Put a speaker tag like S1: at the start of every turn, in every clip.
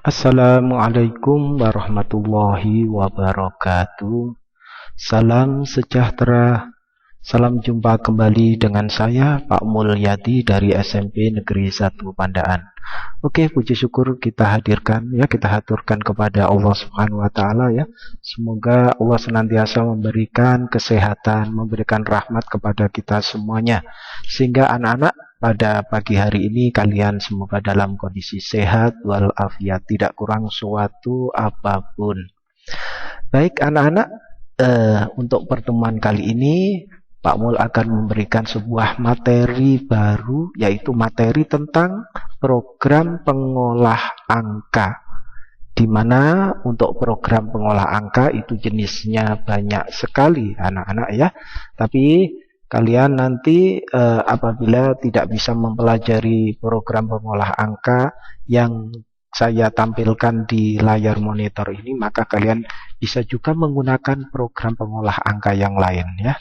S1: Assalamualaikum warahmatullahi wabarakatuh. Salam sejahtera. Salam jumpa kembali dengan saya Pak Mulyadi dari SMP Negeri 1 Pandaan. Oke, puji syukur kita haturkan kepada Allah Subhanahu wa taala ya. Semoga Allah senantiasa memberikan kesehatan, memberikan rahmat kepada kita semuanya. Sehingga anak-anak pada pagi hari ini kalian semoga dalam kondisi sehat walafiat, tidak kurang suatu apapun. Baik anak-anak, untuk pertemuan kali ini Pak Mul akan memberikan sebuah materi baru, yaitu materi tentang program pengolah angka. Di mana untuk program pengolah angka itu jenisnya banyak sekali anak-anak ya. Tapi kalian nanti apabila tidak bisa mempelajari program pengolah angka yang saya tampilkan di layar monitor ini, maka kalian bisa juga menggunakan program pengolah angka yang lain ya.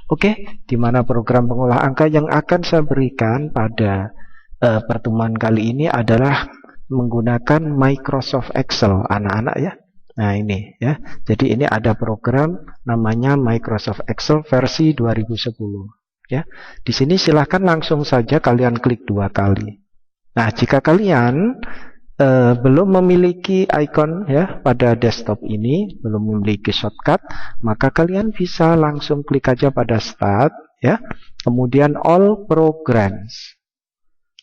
S1: Oke, di mana program pengolah angka yang akan saya berikan pada pertemuan kali ini adalah menggunakan Microsoft Excel anak-anak ya. Nah ini ya, jadi ini ada program namanya Microsoft Excel versi 2010 ya. Di sini silahkan langsung saja kalian klik 2 kali. Nah jika kalian belum memiliki icon ya pada desktop ini, belum memiliki shortcut, maka kalian bisa langsung klik aja pada start ya, kemudian all programs.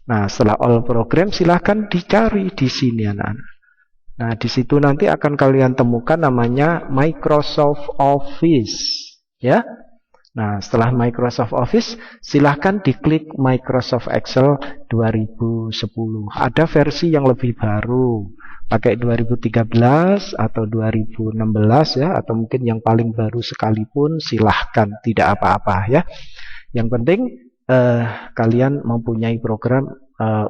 S1: Nah setelah all programs silahkan dicari di sini anak-anak. Nah di situ nanti akan kalian temukan namanya Microsoft Office ya. Nah setelah Microsoft Office silahkan diklik Microsoft Excel 2010. Ada versi yang lebih baru, pakai 2013 atau 2016 ya, atau mungkin yang paling baru sekalipun silahkan, tidak apa-apa ya. Yang penting kalian mempunyai program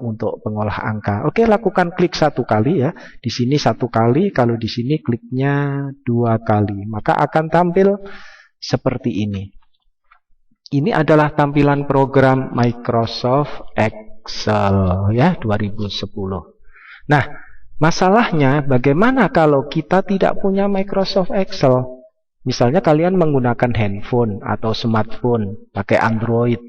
S1: untuk pengolah angka. Oke, lakukan klik 1 kali ya. Di sini 1 kali, kalau di sini kliknya 2 kali, maka akan tampil seperti ini. Ini adalah tampilan program Microsoft Excel ya 2010. Nah, masalahnya bagaimana kalau kita tidak punya Microsoft Excel? Misalnya kalian menggunakan handphone atau smartphone, pakai Android.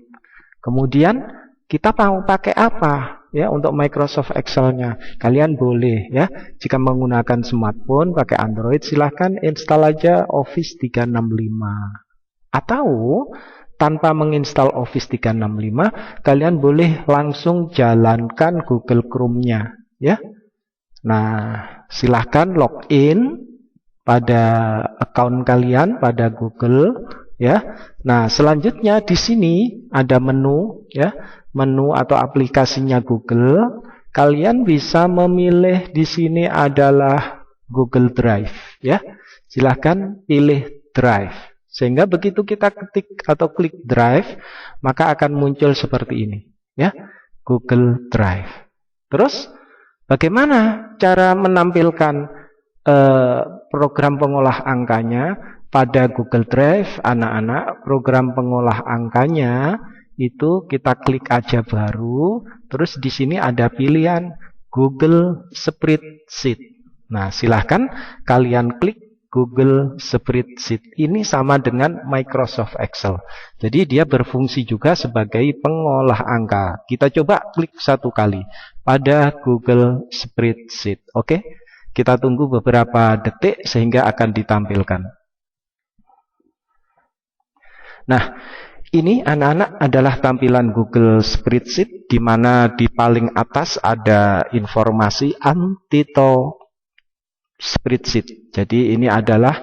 S1: Kemudian kita mau pakai apa ya untuk Microsoft Excel-nya? Kalian boleh ya, jika menggunakan smartphone pakai Android silahkan install aja Office 365. Atau tanpa menginstal Office 365, kalian boleh langsung jalankan Google Chrome-nya ya. Nah, silahkan login pada account kalian pada Google ya. Nah, selanjutnya di sini ada menu ya, menu atau aplikasinya Google. Kalian bisa memilih di sini adalah Google Drive ya. Silahkan pilih Drive. Sehingga begitu kita ketik atau klik Drive, maka akan muncul seperti ini ya, Google Drive. Terus bagaimana cara menampilkan program pengolah angkanya pada Google Drive anak-anak? Program pengolah angkanya itu kita klik aja baru, terus di sini ada pilihan Google Spreadsheet. Nah, silahkan kalian klik Google Spreadsheet. Ini sama dengan Microsoft Excel. Jadi dia berfungsi juga sebagai pengolah angka. Kita coba klik 1 kali pada Google Spreadsheet. Oke, kita tunggu beberapa detik sehingga akan ditampilkan. Nah, ini anak-anak adalah tampilan Google Spreadsheet, di mana di paling atas ada informasi untitled spreadsheet. Jadi ini adalah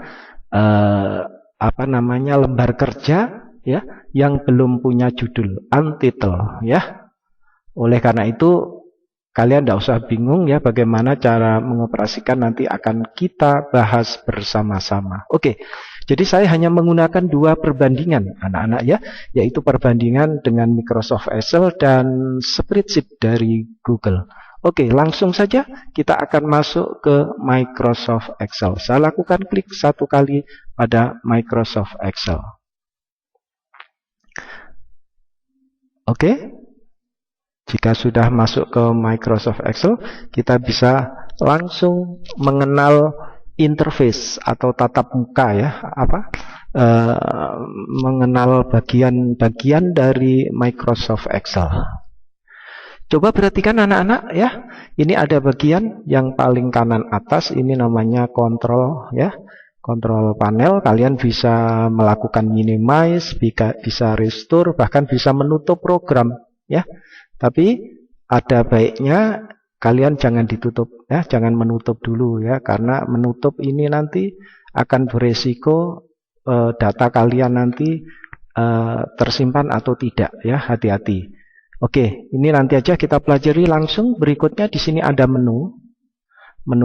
S1: lembar kerja ya yang belum punya judul, untitled ya. Oleh karena itu kalian tidak usah bingung ya bagaimana cara mengoperasikan, nanti akan kita bahas bersama-sama. Oke. Jadi saya hanya menggunakan 2 perbandingan anak-anak ya, yaitu perbandingan dengan Microsoft Excel dan spreadsheet dari Google. Oke, langsung saja kita akan masuk ke Microsoft Excel. Saya lakukan klik 1 kali pada Microsoft Excel. Oke, jika sudah masuk ke Microsoft Excel, kita bisa langsung mengenal interface atau tatap muka ya, mengenal bagian-bagian dari Microsoft Excel. Coba perhatikan anak-anak ya. Ini ada bagian yang paling kanan atas, ini namanya kontrol ya. Kontrol panel, kalian bisa melakukan minimize, bisa restore, bahkan bisa menutup program ya. Tapi ada baiknya kalian jangan ditutup ya, jangan menutup dulu ya, karena menutup ini nanti akan beresiko data kalian nanti tersimpan atau tidak ya, hati-hati. Oke, ini nanti aja kita pelajari langsung. Berikutnya di sini ada menu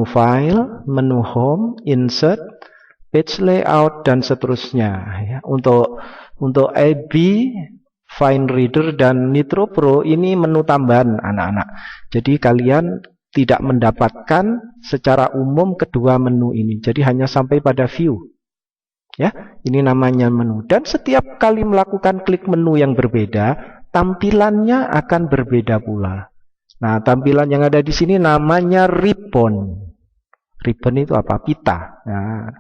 S1: file, menu home, insert, page layout dan seterusnya ya. Untuk AB, Fine Reader dan Nitro Pro ini menu tambahan anak-anak. Jadi kalian tidak mendapatkan secara umum kedua menu ini. Jadi hanya sampai pada view. Ya, ini namanya menu. Dan setiap kali melakukan klik menu yang berbeda, tampilannya akan berbeda pula. Nah, tampilan yang ada di sini namanya ribbon. Ribbon itu apa? Pita. Nah,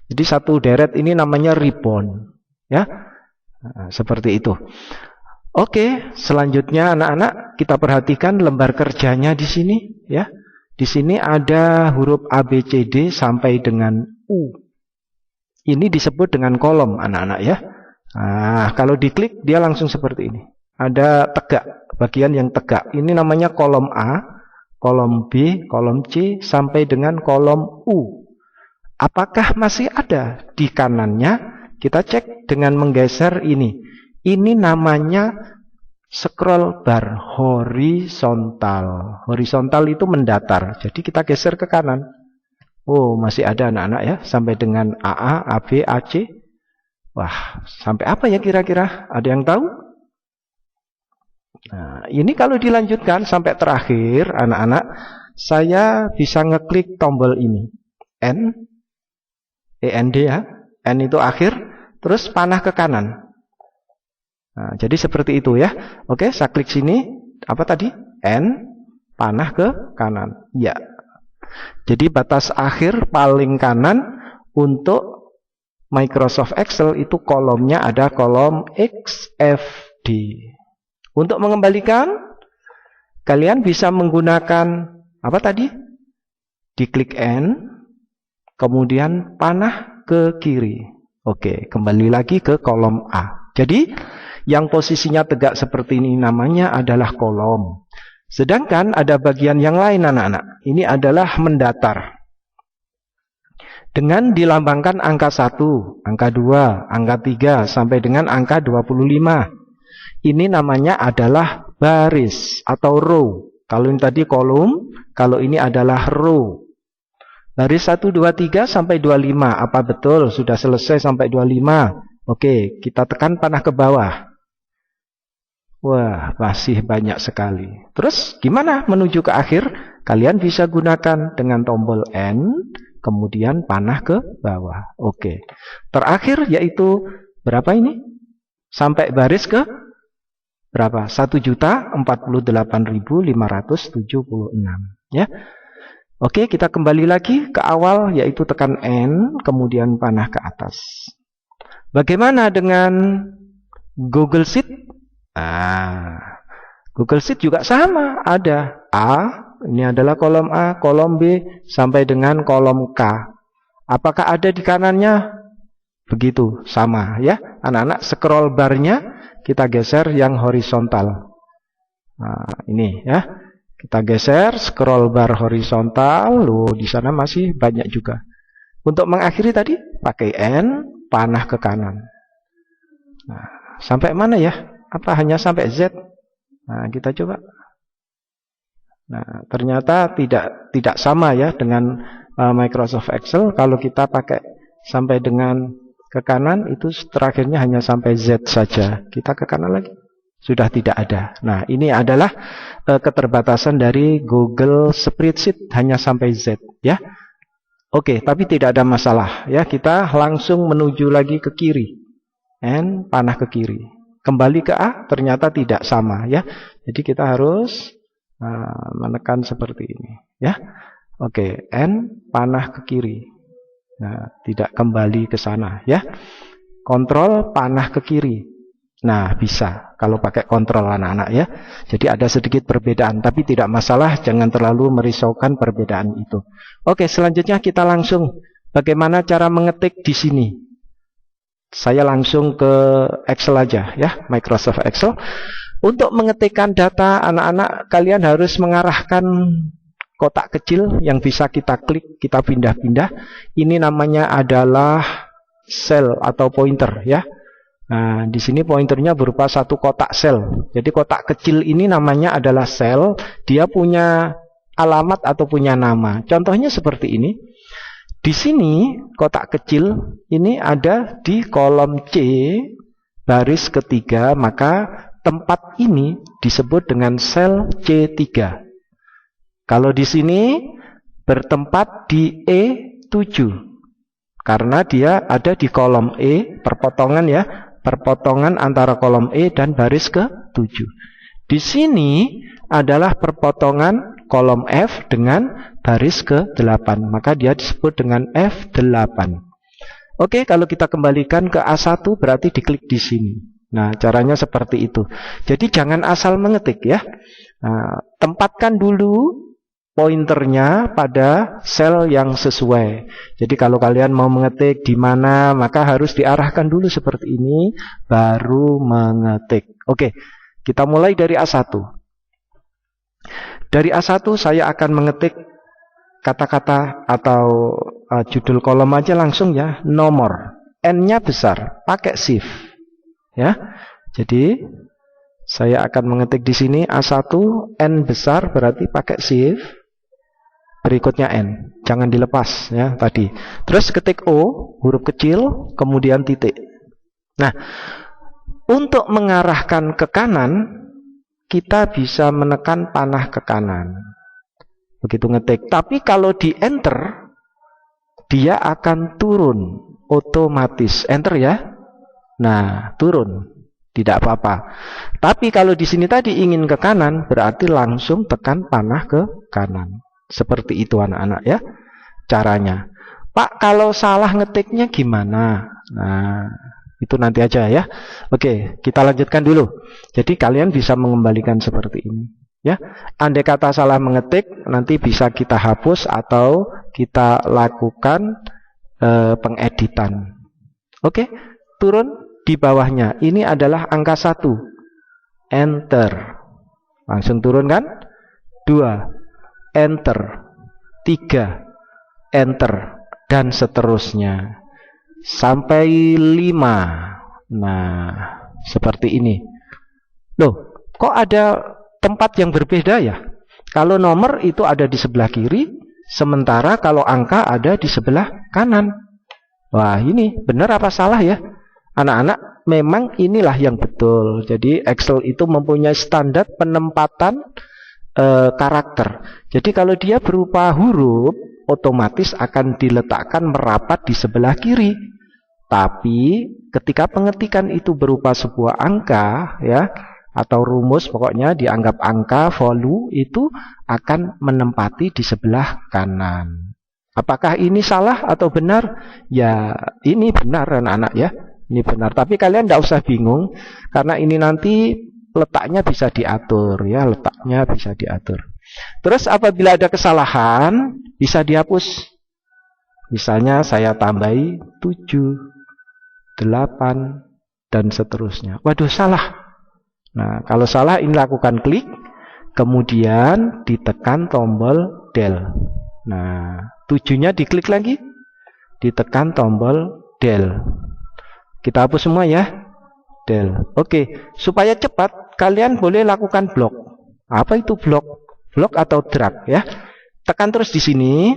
S1: jadi satu deret ini namanya ribbon. Ya. Nah, seperti itu. Oke, selanjutnya anak-anak kita perhatikan lembar kerjanya di sini ya. Di sini ada huruf A, B, C, D sampai dengan U. Ini disebut dengan kolom anak-anak ya. Nah, kalau diklik dia langsung seperti ini. Ada tegak, bagian yang tegak. Ini namanya kolom A, kolom B, kolom C sampai dengan kolom U. Apakah masih ada di kanannya? Kita cek dengan menggeser ini. Ini namanya scroll bar horizontal. Horizontal itu mendatar. Jadi kita geser ke kanan. Oh, masih ada anak-anak ya. Sampai dengan AA, AB, AC. Wah, sampai apa ya kira-kira? Ada yang tahu? Nah, ini kalau dilanjutkan sampai terakhir, anak-anak, saya bisa ngeklik tombol ini. N, END ya. N itu akhir. Terus panah ke kanan. Nah, jadi seperti itu ya. Oke, saya klik sini. Apa tadi? N, panah ke kanan. Ya. Jadi batas akhir paling kanan untuk Microsoft Excel itu kolomnya ada kolom XFD. Untuk mengembalikan, kalian bisa menggunakan apa tadi? Diklik N, kemudian panah ke kiri. Oke, kembali lagi ke kolom A. Jadi, yang posisinya tegak seperti ini namanya adalah kolom. Sedangkan ada bagian yang lain anak-anak. Ini adalah mendatar. Dengan dilambangkan angka 1, angka 2, angka 3, sampai dengan angka 25. Ini namanya adalah baris atau row. Kalau ini tadi kolom, kalau ini adalah row. Baris 1, 2, 3 sampai 25. Apa betul? Sudah selesai sampai 25. Oke, kita tekan panah ke bawah. Wah, masih banyak sekali. Terus gimana menuju ke akhir? Kalian bisa gunakan dengan tombol N, kemudian panah ke bawah. Oke. Terakhir yaitu berapa ini? Sampai baris ke berapa? 1.048.576. Ya. Oke, kita kembali lagi ke awal, yaitu tekan N, kemudian panah ke atas. Bagaimana dengan Google Sheet? Google Sheet juga sama, ada A, ini adalah kolom A, kolom B, sampai dengan kolom K. Apakah ada di kanannya? Begitu, sama ya. Anak-anak, scroll barnya kita geser yang horizontal. Nah, ini ya. Kita geser scroll bar horizontal. Loh, di sana masih banyak juga. Untuk mengakhiri tadi pakai N, panah ke kanan. Nah, sampai mana ya? Apa hanya sampai Z? Nah, kita coba. Nah, ternyata tidak sama ya dengan Microsoft Excel. Kalau kita pakai sampai dengan ke kanan, itu terakhirnya hanya sampai Z saja. Kita ke kanan lagi. Sudah tidak ada. Nah, ini adalah keterbatasan dari Google Spreadsheet, hanya sampai Z ya. Oke, tapi tidak ada masalah ya. Kita langsung menuju lagi ke kiri. N, panah ke kiri. Kembali ke A, ternyata tidak sama ya. Jadi kita harus menekan seperti ini ya. Oke, N panah ke kiri. Nah, tidak kembali ke sana ya. Kontrol panah ke kiri. Nah, bisa kalau pakai kontrol anak-anak ya. Jadi ada sedikit perbedaan, tapi tidak masalah, jangan terlalu merisaukan perbedaan itu. Oke, selanjutnya kita langsung bagaimana cara mengetik di sini. Saya langsung ke Excel aja ya, Microsoft Excel. Untuk mengetikkan data, anak-anak kalian harus mengarahkan kotak kecil yang bisa kita klik, kita pindah-pindah. Ini namanya adalah sel atau pointer ya. Nah, di sini pointernya berupa satu kotak sel. Jadi kotak kecil ini namanya adalah sel. Dia punya alamat atau punya nama. Contohnya seperti ini. Di sini kotak kecil ini ada di kolom C baris ketiga, maka tempat ini disebut dengan sel C3. Kalau di sini bertempat di E7. Karena dia ada di kolom E, perpotongan ya. Perpotongan antara kolom E dan baris ke-7. Di sini adalah perpotongan kolom F dengan baris ke-8. Maka dia disebut dengan F8. Oke, kalau kita kembalikan ke A1 berarti diklik di sini. Nah, caranya seperti itu. Jadi jangan asal mengetik ya. Nah, tempatkan dulu pointernya pada sel yang sesuai. Jadi kalau kalian mau mengetik di mana, maka harus diarahkan dulu seperti ini, baru mengetik. Oke, kita mulai dari A1. Dari A1 saya akan mengetik kata-kata atau judul kolom aja langsung ya, nomor. N-nya besar, pakai shift. Ya. Jadi saya akan mengetik di sini A1, N besar berarti pakai shift. Berikutnya N, jangan dilepas ya tadi. Terus ketik O, huruf kecil, kemudian titik. Nah, untuk mengarahkan ke kanan, kita bisa menekan panah ke kanan. Begitu ngetik. Tapi kalau di enter, dia akan turun otomatis. Enter ya. Nah, turun. Tidak apa-apa. Tapi kalau di sini tadi ingin ke kanan, berarti langsung tekan panah ke kanan. Seperti itu anak-anak ya caranya. Pak, kalau salah ngetiknya gimana? Nah, itu nanti aja ya. Oke, kita lanjutkan dulu. Jadi kalian bisa mengembalikan seperti ini ya. Andai kata salah mengetik, nanti bisa kita hapus atau kita lakukan pengeditan. Oke, turun di bawahnya. Ini adalah angka 1. Enter. Langsung turun kan? 2. Enter, 3, enter, dan seterusnya sampai 5. Nah, seperti ini. Loh, kok ada tempat yang berbeda ya? Kalau nomor itu ada di sebelah kiri, sementara kalau angka ada di sebelah kanan. Wah, ini benar apa salah ya? Anak-anak, memang inilah yang betul. Jadi Excel itu mempunyai standar penempatan karakter. Jadi kalau dia berupa huruf, otomatis akan diletakkan merapat di sebelah kiri. Tapi ketika pengetikan itu berupa sebuah angka ya, atau rumus, pokoknya dianggap angka, value, itu akan menempati di sebelah kanan. Apakah ini salah atau benar? Ya, ini benar anak-anak ya. Ini benar. Tapi kalian tidak usah bingung, karena ini nanti letaknya bisa diatur ya, letaknya bisa diatur. Terus apabila ada kesalahan bisa dihapus. Misalnya saya tambahi 7, 8 dan seterusnya. Waduh, salah. Nah, kalau salah ini lakukan klik, kemudian ditekan tombol del. Nah, 7-nya diklik lagi, ditekan tombol del. Kita hapus semua ya. Del. Oke, supaya cepat kalian boleh lakukan blok. Apa itu blok? Blok atau drag ya. Tekan terus di sini,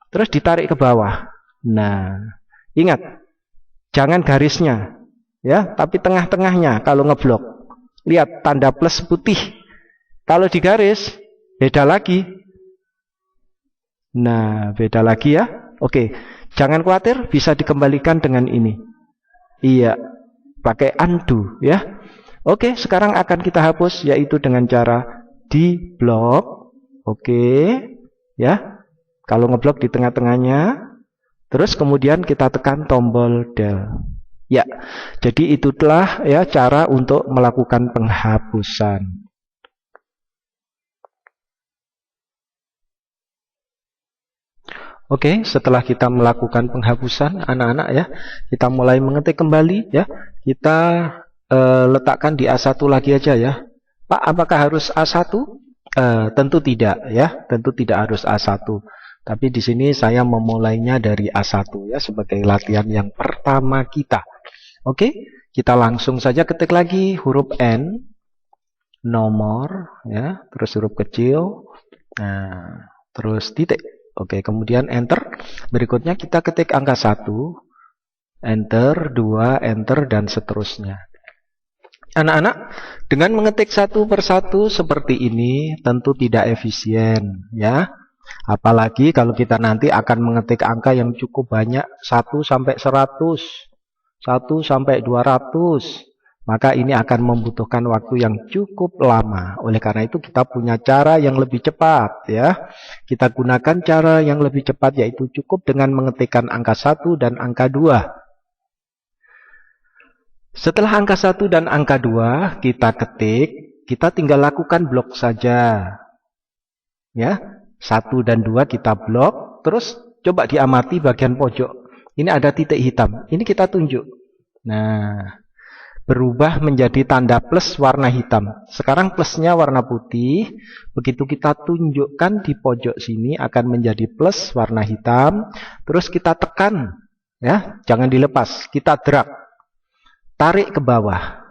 S1: terus ditarik ke bawah. Nah, ingat, jangan garisnya ya, tapi tengah-tengahnya kalau ngeblok. Lihat tanda plus putih. Kalau digaris beda lagi. Nah, beda lagi ya. Oke, jangan khawatir, bisa dikembalikan dengan ini. Iya, pakai undo ya. Oke, sekarang akan kita hapus, yaitu dengan cara di blok. Oke, ya. Kalau ngeblok di tengah-tengahnya, terus kemudian kita tekan tombol del. Ya, jadi itulah ya cara untuk melakukan penghapusan. Oke, setelah kita melakukan penghapusan, anak-anak ya, kita mulai mengetik kembali ya. Kita letakkan di A1 lagi aja ya. Pak, apakah harus A1? Tentu tidak ya, tentu tidak harus A1. Tapi di sini saya memulainya dari A1 ya sebagai latihan yang pertama kita. Oke, kita langsung saja ketik lagi huruf N, nomor ya, terus huruf kecil, nah, terus titik. Oke, kemudian enter. Berikutnya kita ketik angka 1, enter, 2, enter, dan seterusnya. Anak-anak, dengan mengetik satu persatu seperti ini tentu tidak efisien ya. Apalagi kalau kita nanti akan mengetik angka yang cukup banyak, 1 sampai 100, 1 sampai 200. Maka ini akan membutuhkan waktu yang cukup lama. Oleh karena itu kita punya cara yang lebih cepat ya. Kita gunakan cara yang lebih cepat, yaitu cukup dengan mengetikkan angka 1 dan angka 2. Setelah angka 1 dan angka 2 kita ketik, kita tinggal lakukan blok saja. Ya, 1 dan 2 kita blok, terus coba diamati bagian pojok. Ini ada titik hitam, ini kita tunjuk. Nah, berubah menjadi tanda plus warna hitam. Sekarang plusnya warna putih. Begitu kita tunjukkan di pojok sini akan menjadi plus warna hitam. Terus kita tekan, ya, jangan dilepas. Kita drag, tarik ke bawah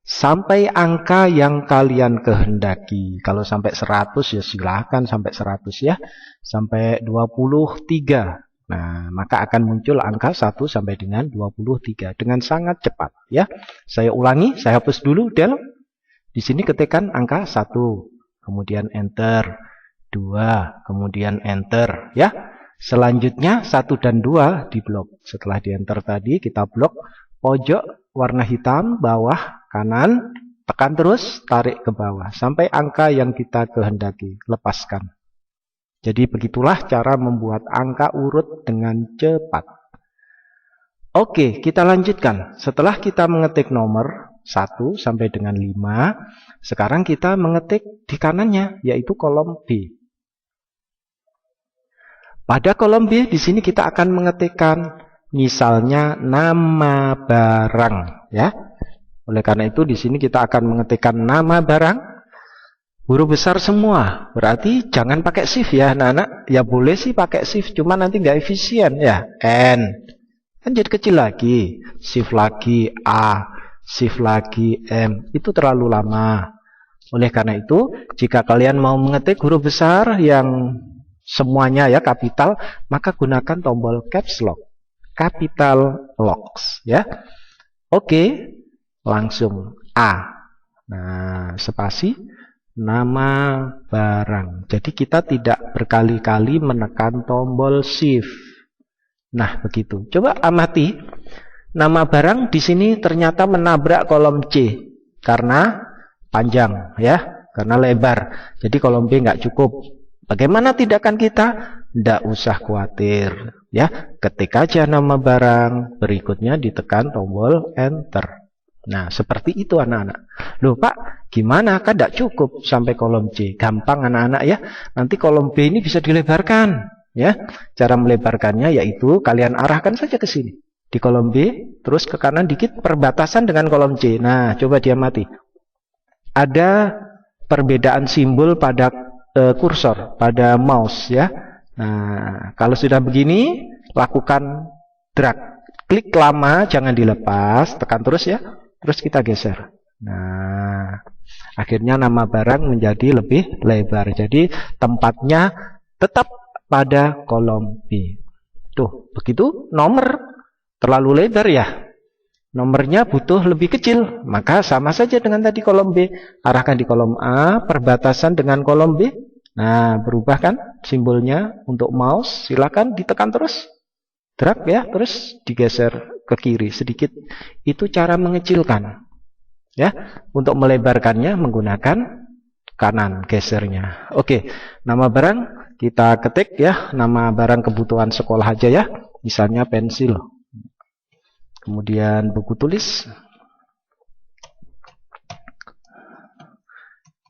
S1: sampai angka yang kalian kehendaki. Kalau sampai 100 ya silahkan sampai 100 ya. Sampai 23. Nah, maka akan muncul angka 1 sampai dengan 23 dengan sangat cepat ya. Saya ulangi, saya hapus dulu del. Di sini ketikkan angka 1, kemudian enter, 2, kemudian enter ya. Selanjutnya 1 dan 2 di blok. Setelah di enter tadi kita blok pojok warna hitam, bawah kanan, tekan terus, tarik ke bawah sampai angka yang kita kehendaki, lepaskan. Jadi begitulah cara membuat angka urut dengan cepat. Oke, kita lanjutkan. Setelah kita mengetik nomor 1 sampai dengan 5, sekarang kita mengetik di kanannya, yaitu kolom B. Pada kolom B, di sini kita akan mengetikkan misalnya nama barang. Ya. Oleh karena itu, di sini kita akan mengetikkan nama barang. Huruf besar semua, berarti jangan pakai shift ya anak-anak. Ya boleh sih pakai shift, cuma nanti nggak efisien ya. N, kan jadi kecil lagi. Shift lagi A, shift lagi M, itu terlalu lama. Oleh karena itu, jika kalian mau mengetik huruf besar yang semuanya ya kapital, maka gunakan tombol caps lock, capital locks ya. Oke, langsung A. Nah, spasi. Nama barang. Jadi kita tidak berkali-kali menekan tombol shift. Nah, begitu. Coba amati. Nama barang di sini ternyata menabrak kolom C karena panjang ya, karena lebar. Jadi kolom B nggak cukup. Bagaimana tindakan kita? Tidak usah khawatir ya. Ketik aja nama barang, berikutnya ditekan tombol enter. Nah, seperti itu anak-anak. Loh Pak, gimana? Kan tidak cukup sampai kolom C. Gampang anak-anak ya. Nanti kolom B ini bisa dilebarkan. Ya, cara melebarkannya yaitu kalian arahkan saja ke sini. Di kolom B, terus ke kanan dikit perbatasan dengan kolom C. Nah, coba diamati. Ada perbedaan simbol pada kursor, pada mouse ya. Nah, kalau sudah begini, lakukan drag. Klik lama, jangan dilepas, tekan terus ya. Terus kita geser. Nah, akhirnya nama barang menjadi lebih lebar. Jadi tempatnya tetap pada kolom B. Tuh, begitu nomor terlalu lebar ya. Nomornya butuh lebih kecil. Maka sama saja dengan tadi kolom B. Arahkan di kolom A, perbatasan dengan kolom B. Nah, berubah kan simbolnya untuk mouse. Silakan ditekan terus. Drag ya, terus digeser ke kiri sedikit. Itu cara mengecilkan. Ya, untuk melebarkannya menggunakan kanan gesernya. Oke, nama barang kita ketik ya, nama barang kebutuhan sekolah aja ya. Misalnya pensil. Kemudian buku tulis.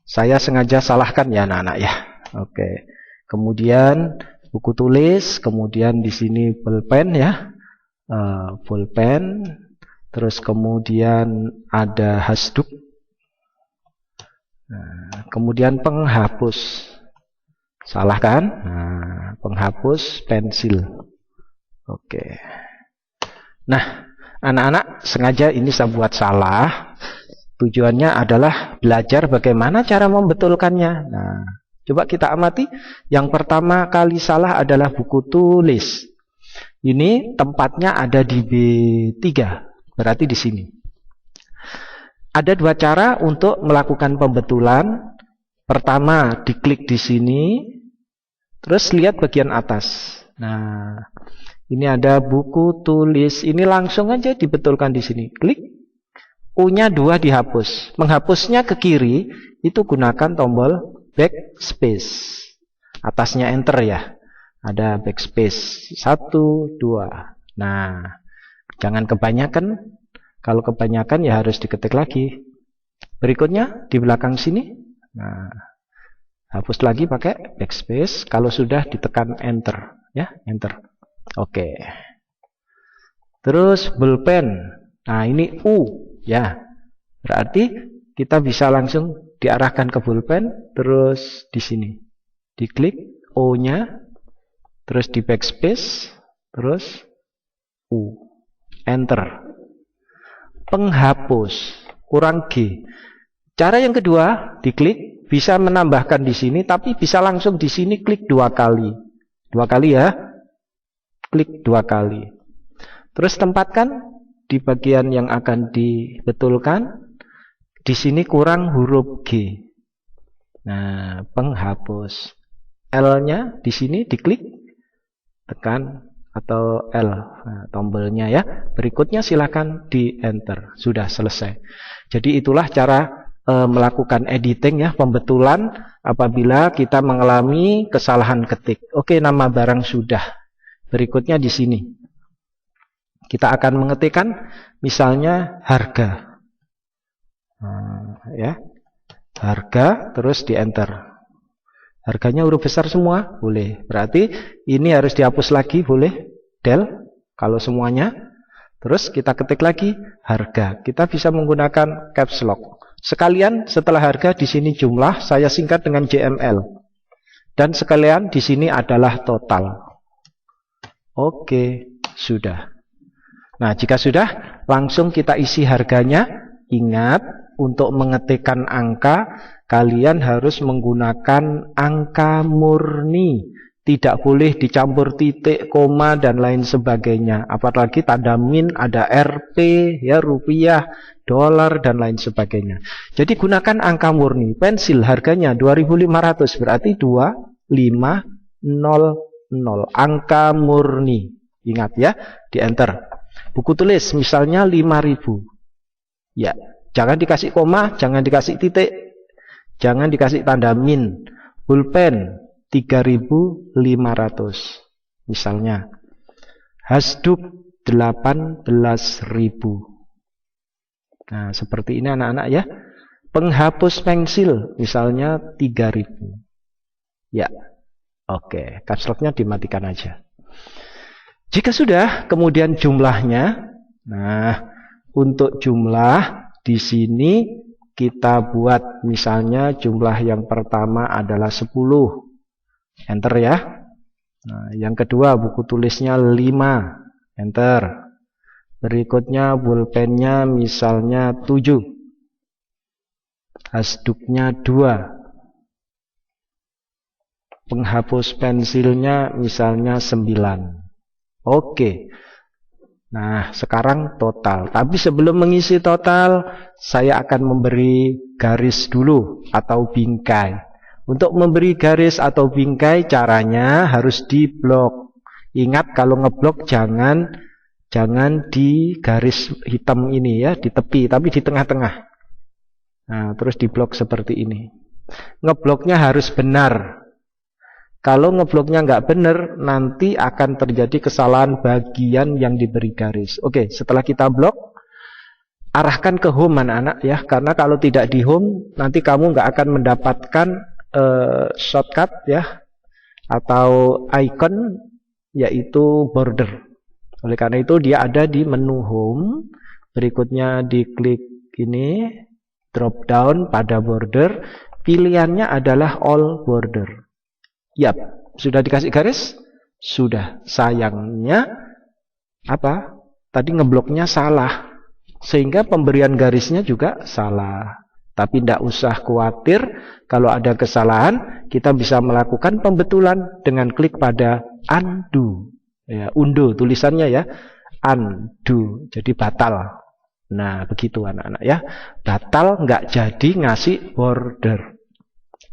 S1: Saya sengaja salahkan ya anak-anak ya. Oke. Kemudian buku tulis, kemudian di sini pulpen ya. Pulpen, terus kemudian ada hasduk. Nah, kemudian penghapus. Salah kan? Nah, penghapus pensil. Oke. Nah, anak-anak sengaja ini saya buat salah. Tujuannya adalah belajar bagaimana cara membetulkannya. Nah, coba kita amati. Yang pertama kali salah adalah buku tulis. Ini tempatnya ada di B3. Berarti di sini. Ada dua cara untuk melakukan pembetulan. Pertama, diklik di sini. Terus lihat bagian atas. Nah, ini ada buku tulis. Ini langsung aja dibetulkan di sini. Klik. U-nya 2 dihapus. Menghapusnya ke kiri, itu gunakan tombol backspace. Atasnya enter ya. Ada backspace. 1, 2. Nah, jangan kebanyakan. Kalau kebanyakan ya harus diketik lagi. Berikutnya di belakang sini. Nah, hapus lagi pakai backspace. Kalau sudah ditekan enter. Ya, enter. Oke. Terus bolpen. Nah, ini U. Ya, berarti kita bisa langsung diarahkan ke pulpen, terus di sini. Diklik O-nya, terus di backspace, terus U. Enter. Penghapus, kurang G. Cara yang kedua, diklik, bisa menambahkan di sini, tapi bisa langsung di sini klik 2 kali. 2 kali ya. Klik 2 kali. Terus tempatkan di bagian yang akan dibetulkan, di sini kurang huruf G. Nah, penghapus. L-nya di sini diklik, tekan atau L, nah, tombolnya ya. Berikutnya silakan di enter. Sudah selesai. Jadi itulah cara melakukan editing ya, pembetulan apabila kita mengalami kesalahan ketik. Oke, nama barang sudah. Berikutnya di sini. Kita akan mengetikkan misalnya harga. Nah, ya. Harga terus di enter. Harganya huruf besar semua? Boleh. Berarti ini harus dihapus lagi, boleh. Del kalau semuanya. Terus kita ketik lagi harga. Kita bisa menggunakan caps lock. Sekalian setelah harga di sini jumlah saya singkat dengan JML. Dan sekalian di sini adalah total. Oke, sudah. Nah, jika sudah, langsung kita isi harganya. Ingat, untuk mengetikkan angka, kalian harus menggunakan angka murni. Tidak boleh dicampur titik, koma, dan lain sebagainya. Apalagi tanda min, ada Rp, ya, rupiah, dolar, dan lain sebagainya. Jadi gunakan angka murni. Pensil harganya 2.500, berarti 2500. Angka murni. Ingat ya, di enter. Buku tulis misalnya 5.000. Ya, jangan dikasih koma, jangan dikasih titik, jangan dikasih tanda min. Pulpen 3.500. Misalnya. Hasduk 18.000. Nah, seperti ini anak-anak ya. Penghapus pensil misalnya 3.000. Ya. Oke, caps lock-nya dimatikan aja. Jika sudah, kemudian jumlahnya. Nah, untuk jumlah di sini kita buat misalnya jumlah yang pertama adalah 10. Enter ya. Nah, yang kedua buku tulisnya 5. Enter. Berikutnya pulpennya misalnya 7. Hasduknya 2. Penghapus pensilnya misalnya 9. Oke. Nah, sekarang total. Tapi sebelum mengisi total, saya akan memberi garis dulu atau bingkai. Untuk memberi garis atau bingkai caranya harus di blok. Ingat kalau ngeblok jangan di garis hitam ini ya, di tepi, tapi di tengah-tengah. Nah, terus di blok seperti ini. Ngebloknya harus benar. Kalau ngebloknya nggak benar, nanti akan terjadi kesalahan bagian yang diberi garis. Oke, setelah kita blok, arahkan ke home anak-anak ya. Karena kalau tidak di home, nanti kamu nggak akan mendapatkan shortcut ya, atau icon, yaitu border. Oleh karena itu dia ada di menu home. Berikutnya diklik ini, drop down pada border. Pilihannya adalah all border. Yap, sudah dikasih garis? Sudah. Sayangnya apa? Tadi ngebloknya salah. Sehingga pemberian garisnya juga salah. Tapi tidak usah khawatir, kalau ada kesalahan, kita bisa melakukan pembetulan dengan klik pada undo. Ya, undo tulisannya ya. Undo. Jadi batal. Nah, begitu anak-anak ya. Batal nggak jadi ngasih border.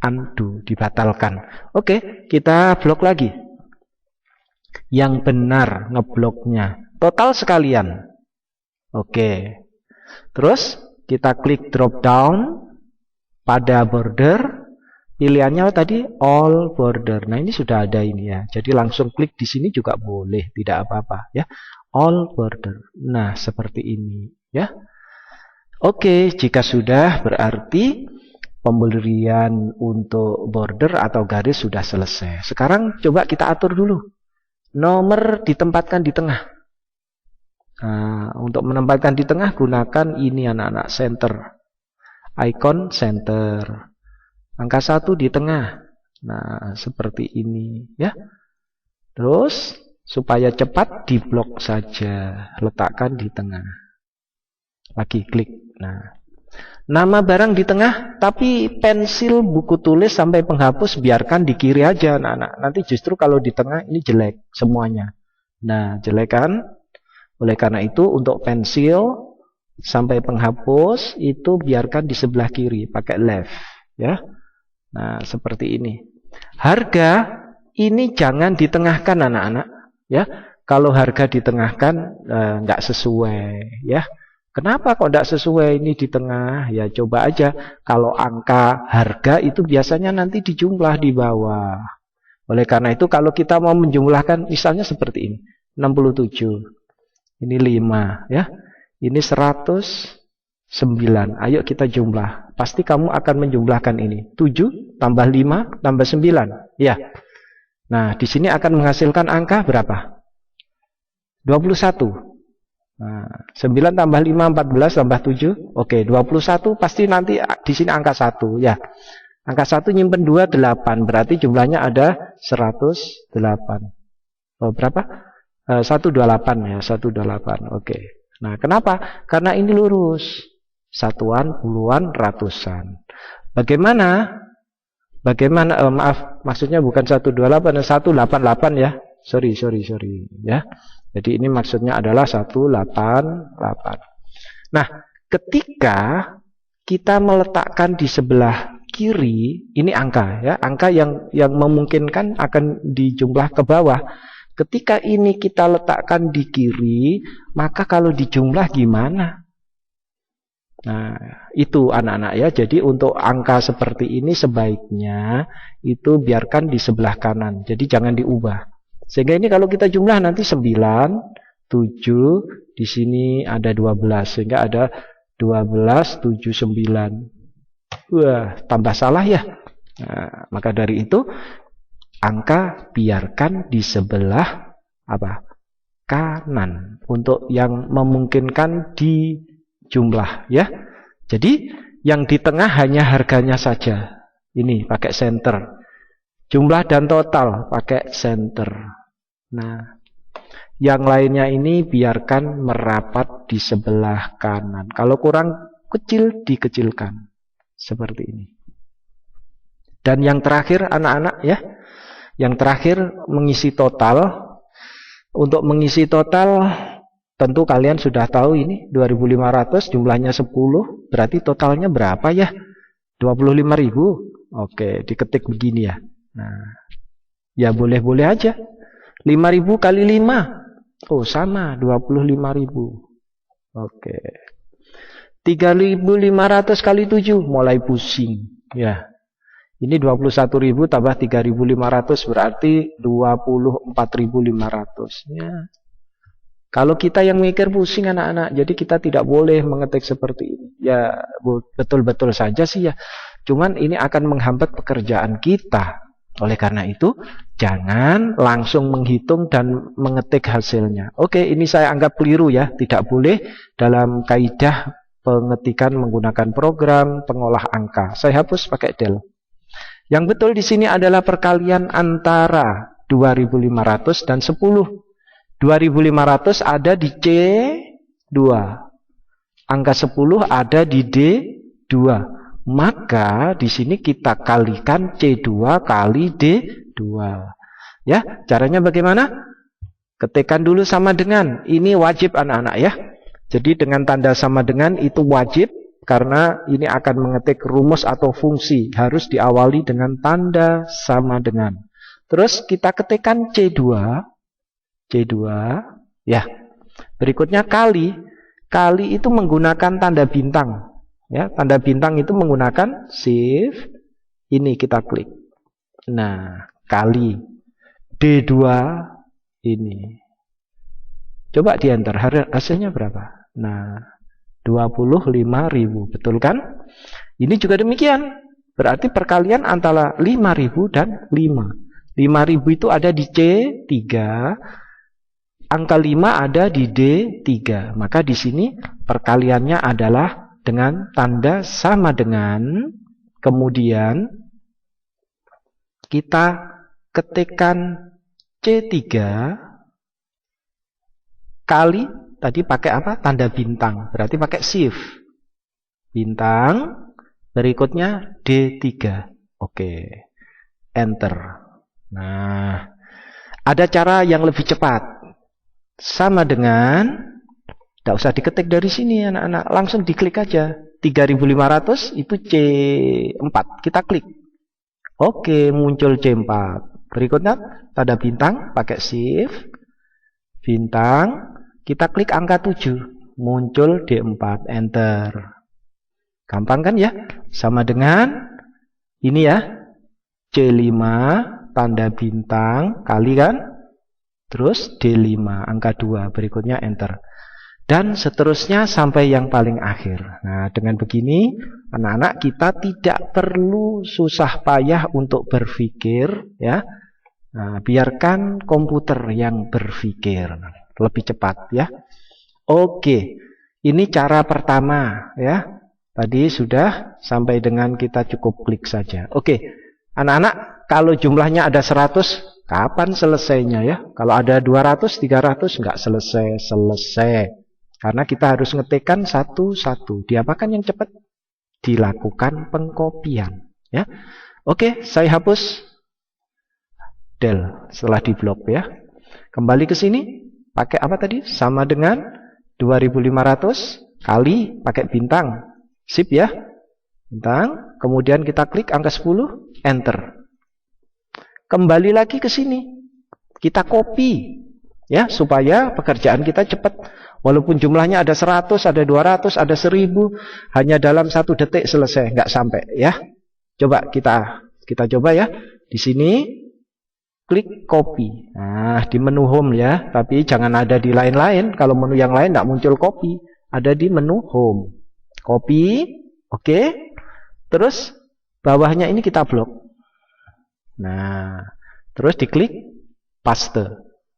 S1: Undo, dibatalkan. Oke, kita blok lagi. Yang benar ngebloknya. Total sekalian. Oke. Terus kita klik drop down pada border. Pilihannya tadi all border. Nah, ini sudah ada ini ya. Jadi langsung klik di sini juga boleh, tidak apa-apa ya. All border. Nah, seperti ini ya. Oke, jika sudah berarti pemberian untuk border atau garis sudah selesai. Sekarang coba kita atur dulu. Nomor ditempatkan di tengah. Nah, untuk menempatkan di tengah gunakan ini anak-anak, center. Icon center. Angka 1 di tengah. Nah, seperti ini ya. Terus supaya cepat diblok saja. Letakkan di tengah. Lagi klik. Nah, nama barang di tengah, tapi pensil, buku tulis sampai penghapus biarkan di kiri aja anak-anak. Nanti justru kalau di tengah ini jelek semuanya. Nah, jelek kan? Oleh karena itu untuk pensil sampai penghapus itu biarkan di sebelah kiri, pakai left ya. Nah, seperti ini. Harga ini jangan ditengahkan anak-anak ya. Kalau harga ditengahkan nggak sesuai ya. Kenapa kok tidak sesuai ini di tengah? Ya coba aja. Kalau angka harga itu biasanya nanti dijumlah di bawah. Oleh karena itu kalau kita mau menjumlahkan misalnya seperti ini. 67. Ini 5 ya. Ini 109. Ayo kita jumlah. Pasti kamu akan menjumlahkan ini. 7 tambah 5 tambah 9. Ya. Nah, di sini akan menghasilkan angka berapa? 21. Nah, 9 tambah 5, 14 tambah 7. Oke, 21 pasti nanti di sini angka 1 ya. Angka 1 nyimpen 2, 8. Berarti jumlahnya ada 108. Oh, berapa? 128 ya, 128. Oke. Nah, kenapa? Karena ini lurus. Satuan, puluhan, ratusan. Bagaimana? Maaf, maksudnya bukan 128, 188 ya. Sorry ya. Jadi ini maksudnya adalah 188. Nah, ketika kita meletakkan di sebelah kiri, ini angka ya, angka yang memungkinkan akan dijumlah ke bawah. Ketika ini kita letakkan di kiri, maka kalau dijumlah gimana? Nah, itu anak-anak ya. Jadi untuk angka seperti ini sebaiknya itu biarkan di sebelah kanan. Jadi jangan diubah. Sehingga ini kalau kita jumlah nanti 9, 7, di sini ada 12. Sehingga ada 12, 7, 9. Wah, tambah salah ya. Nah, maka dari itu, angka biarkan di sebelah apa? Kanan. Untuk yang memungkinkan dijumlah ya. Jadi, yang di tengah hanya harganya saja. Ini pakai center. Jumlah dan total pakai center. Nah, yang lainnya ini biarkan merapat di sebelah kanan. Kalau kurang kecil, dikecilkan. Seperti ini. Dan yang terakhir anak-anak ya. Yang terakhir mengisi total. Untuk mengisi total, tentu kalian sudah tahu ini 2500 jumlahnya 10. Berarti totalnya berapa ya? 25.000. Oke, diketik begini ya. Nah, ya boleh-boleh aja. 5.000 kali 5. Oh, sama 25.000. Oke. 3.500 kali 7 mulai pusing ya. Ini 21.000 tambah 3.500 berarti 24.500. Ya. Kalau kita yang mikir pusing anak-anak, jadi kita tidak boleh mengetik seperti ini. Ya betul-betul saja sih ya. Cuman ini akan menghambat pekerjaan kita. Oleh karena itu, jangan langsung menghitung dan mengetik hasilnya. Oke, ini saya anggap keliru ya. Tidak boleh dalam kaidah pengetikan menggunakan program pengolah angka. Saya hapus pakai del. Yang betul di sini adalah perkalian antara 2.500 dan 10. 2.500 ada di C2. Angka 10 ada di D2. Maka di sini kita kalikan C2 kali D2. Ya, caranya bagaimana? Ketikkan dulu sama dengan. Ini wajib anak-anak ya. Jadi dengan tanda sama dengan itu wajib. Karena ini akan mengetik rumus atau fungsi. Harus diawali dengan tanda sama dengan. Terus kita ketikkan C2. C2, ya. Berikutnya kali. Kali itu menggunakan tanda bintang. Ya, tanda bintang itu menggunakan shift. Ini kita klik. Nah, kali D2 ini. Coba di enter. Hasilnya berapa? Nah, 25.000. Betul kan? Ini juga demikian. Berarti perkalian antara 5.000 dan 5. 5.000 itu ada di C3. Angka 5 ada di D3. Maka di sini perkaliannya adalah dengan tanda sama dengan. Kemudian kita ketikkan C3 kali, tadi pakai apa? Tanda bintang. Berarti pakai shift. Bintang. Berikutnya D3. Oke. Enter. Nah, ada cara yang lebih cepat. Sama dengan, tidak usah diketik dari sini anak-anak, langsung diklik aja. 3.500 itu C4, kita klik. Oke, muncul C4. Berikutnya tanda bintang, pakai shift, bintang, kita klik angka 7, muncul D4, enter. Gampang kan ya? Sama dengan ini ya, C5, tanda bintang, kali kan? Terus D5, angka 2, berikutnya enter. Dan seterusnya sampai yang paling akhir. Nah, dengan begini, anak-anak kita tidak perlu susah payah untuk berpikir. Ya. Nah, biarkan komputer yang berpikir. Lebih cepat ya. Oke, ini cara pertama ya. Tadi sudah sampai dengan kita cukup klik saja. Oke, anak-anak kalau jumlahnya ada 100, kapan selesainya ya? Kalau ada 200, 300 nggak selesai. Karena kita harus ngetikkan satu-satu. Diapakan yang cepat? Dilakukan pengkopian. Ya. Oke, saya hapus del setelah diblok ya. Kembali ke sini. Pakai apa tadi? Sama dengan 2.500 kali pakai bintang. Sip ya. Bintang. Kemudian kita klik angka 10. Enter. Kembali lagi ke sini. Kita copy. Ya, supaya pekerjaan kita cepat. Walaupun jumlahnya ada 100, ada 200, ada 1000, hanya dalam 1 detik selesai, nggak sampai ya. Coba kita coba ya. Di sini klik copy. Nah, di menu home ya, tapi jangan ada di lain-lain. Kalau menu yang lain nggak muncul copy, ada di menu home. Copy, oke. Terus bawahnya ini kita blok. Nah, terus diklik paste.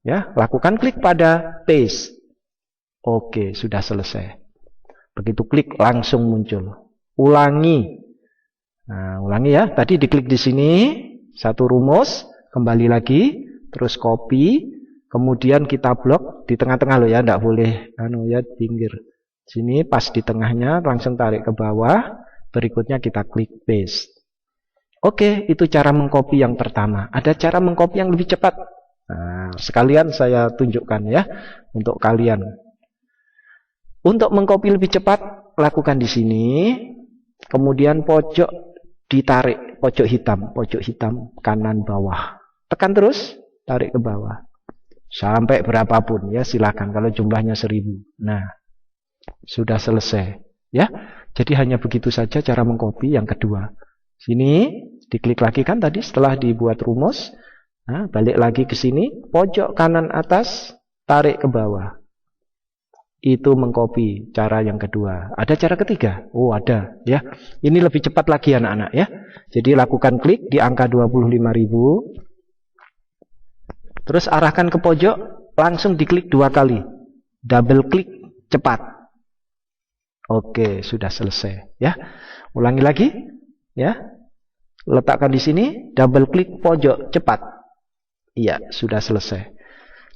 S1: Ya, lakukan klik pada paste. Oke, sudah selesai. Begitu klik langsung muncul. Ulangi. Nah, ulangi ya. Tadi diklik di sini, satu rumus, kembali lagi, terus copy, kemudian kita blok di tengah-tengah loh ya, enggak boleh ya pinggir. Sini pas di tengahnya, langsung tarik ke bawah, berikutnya kita klik paste. Oke, itu cara mengcopy yang pertama. Ada cara mengcopy yang lebih cepat. Nah, sekalian saya tunjukkan ya untuk kalian. Untuk mengcopy lebih cepat, lakukan di sini. Kemudian pojok ditarik, pojok hitam kanan bawah. Tekan terus, tarik ke bawah. Sampai berapapun ya, silakan kalau jumlahnya 1000. Nah, sudah selesai ya. Jadi hanya begitu saja cara mengcopy yang kedua. Sini diklik lagi kan tadi setelah dibuat rumus. Nah, balik lagi ke sini, pojok kanan atas, tarik ke bawah. Itu mengcopy, cara yang kedua. Ada cara ketiga? Oh, ada ya. Ini lebih cepat lagi anak-anak ya. Jadi lakukan klik di angka 25.000. Terus arahkan ke pojok, langsung diklik 2 kali. Double klik, cepat. Oke, sudah selesai ya. Ulangi lagi ya. Letakkan di sini, double klik pojok, cepat. Iya, sudah selesai.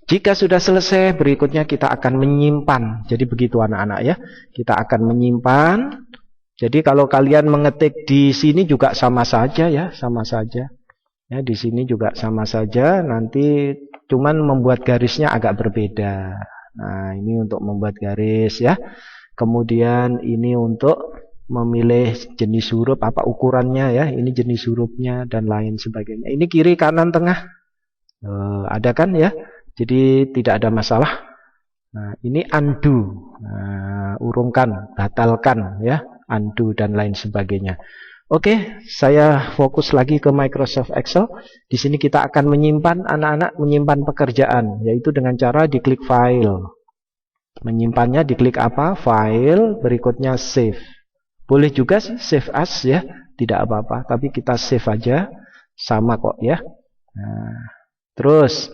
S1: Jika sudah selesai, berikutnya kita akan menyimpan. Jadi begitu anak-anak ya. Kita akan menyimpan. Jadi kalau kalian mengetik di sini juga sama saja ya, sama saja. Ya, di sini juga sama saja. Nanti cuman membuat garisnya agak berbeda. Nah, ini untuk membuat garis ya. Kemudian ini untuk memilih jenis huruf, apa ukurannya ya. Ini jenis hurufnya dan lain sebagainya. Ini kiri, kanan, tengah. Ada kan ya. Jadi tidak ada masalah. Nah, ini undo. Nah, urungkan, batalkan ya. Undo dan lain sebagainya. Oke, saya fokus lagi ke Microsoft Excel. Di sini kita akan menyimpan, anak-anak menyimpan pekerjaan, yaitu dengan cara diklik file. Menyimpannya diklik apa? File, berikutnya save. Boleh juga sih save as ya, tidak apa-apa, tapi kita save aja, sama kok ya. Nah, terus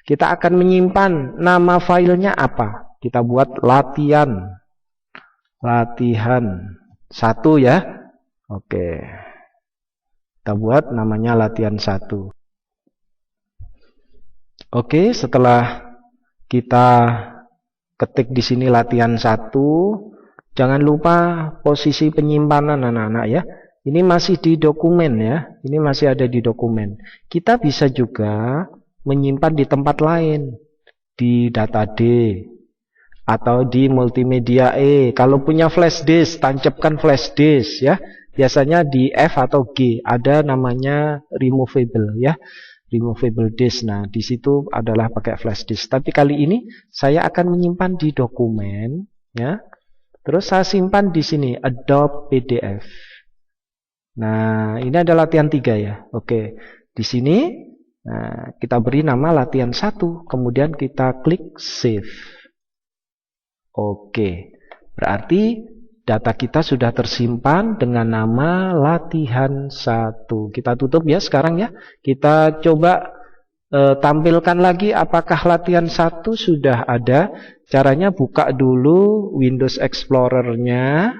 S1: kita akan menyimpan nama filenya apa? Kita buat latihan. Latihan 1 ya. Oke. Kita buat namanya latihan 1. Oke, setelah kita ketik di sini latihan 1, jangan lupa posisi penyimpanan anak-anak ya. Ini masih di dokumen ya. Ini masih ada di dokumen. Kita bisa juga menyimpan di tempat lain, di data D atau di multimedia E. Kalau punya flash disk, tancapkan flash disk ya. Biasanya di F atau G ada namanya removable ya, removable disk. Nah, di situ adalah pakai flash disk. Tapi kali ini saya akan menyimpan di dokumen ya. Terus saya simpan di sini Adobe PDF. Nah, ini ada latihan 3 ya. Oke. Di sini nah, kita beri nama latihan 1, kemudian kita klik save. Oke. Berarti data kita sudah tersimpan dengan nama latihan 1. Kita tutup ya sekarang ya. Kita coba tampilkan lagi apakah latihan 1 sudah ada. Caranya buka dulu Windows Explorer-nya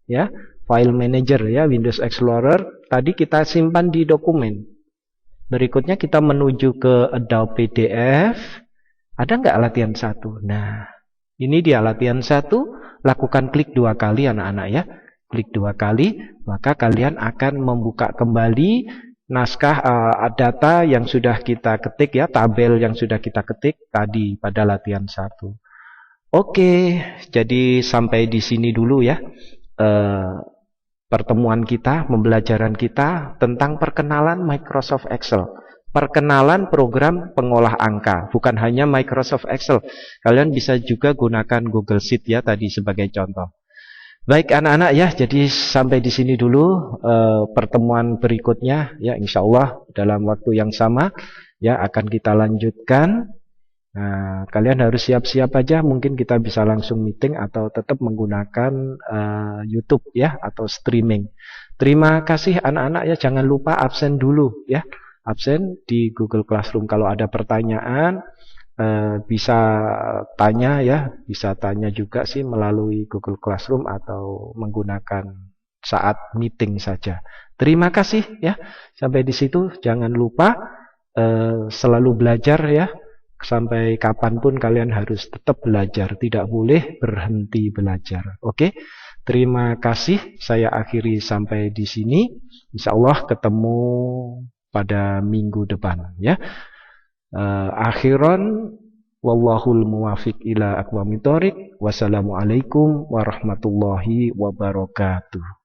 S1: ya, File Manager ya, Windows Explorer. Tadi kita simpan di dokumen. Berikutnya kita menuju ke Adobe PDF. Ada nggak latihan 1? Nah, ini dia latihan 1. Lakukan klik 2 kali anak-anak ya. Klik 2 kali, maka kalian akan membuka kembali naskah data yang sudah kita ketik ya, tabel yang sudah kita ketik tadi pada latihan 1. Oke, jadi sampai di sini dulu ya. Pertemuan kita, pembelajaran kita tentang perkenalan Microsoft Excel. Perkenalan program pengolah angka, bukan hanya Microsoft Excel. Kalian bisa juga gunakan Google Sheet ya tadi sebagai contoh. Baik anak-anak ya, jadi sampai di sini dulu pertemuan berikutnya ya, insya Allah dalam waktu yang sama ya akan kita lanjutkan. Nah, kalian harus siap-siap aja, mungkin kita bisa langsung meeting atau tetap menggunakan YouTube ya atau streaming. Terima kasih anak-anak ya, jangan lupa absen dulu ya. Absen di Google Classroom. Kalau ada pertanyaan bisa tanya ya, bisa tanya juga sih melalui Google Classroom atau menggunakan saat meeting saja. Terima kasih ya. Sampai di situ jangan lupa selalu belajar ya. Sampai kapanpun kalian harus tetap belajar, tidak boleh berhenti belajar. Oke. Terima kasih. Saya akhiri sampai di sini. Insya Allah ketemu pada minggu depan ya. Akhiran wallahul muwafiq ila aqwamit thoriq. Wassalamualaikum warahmatullahi wabarakatuh.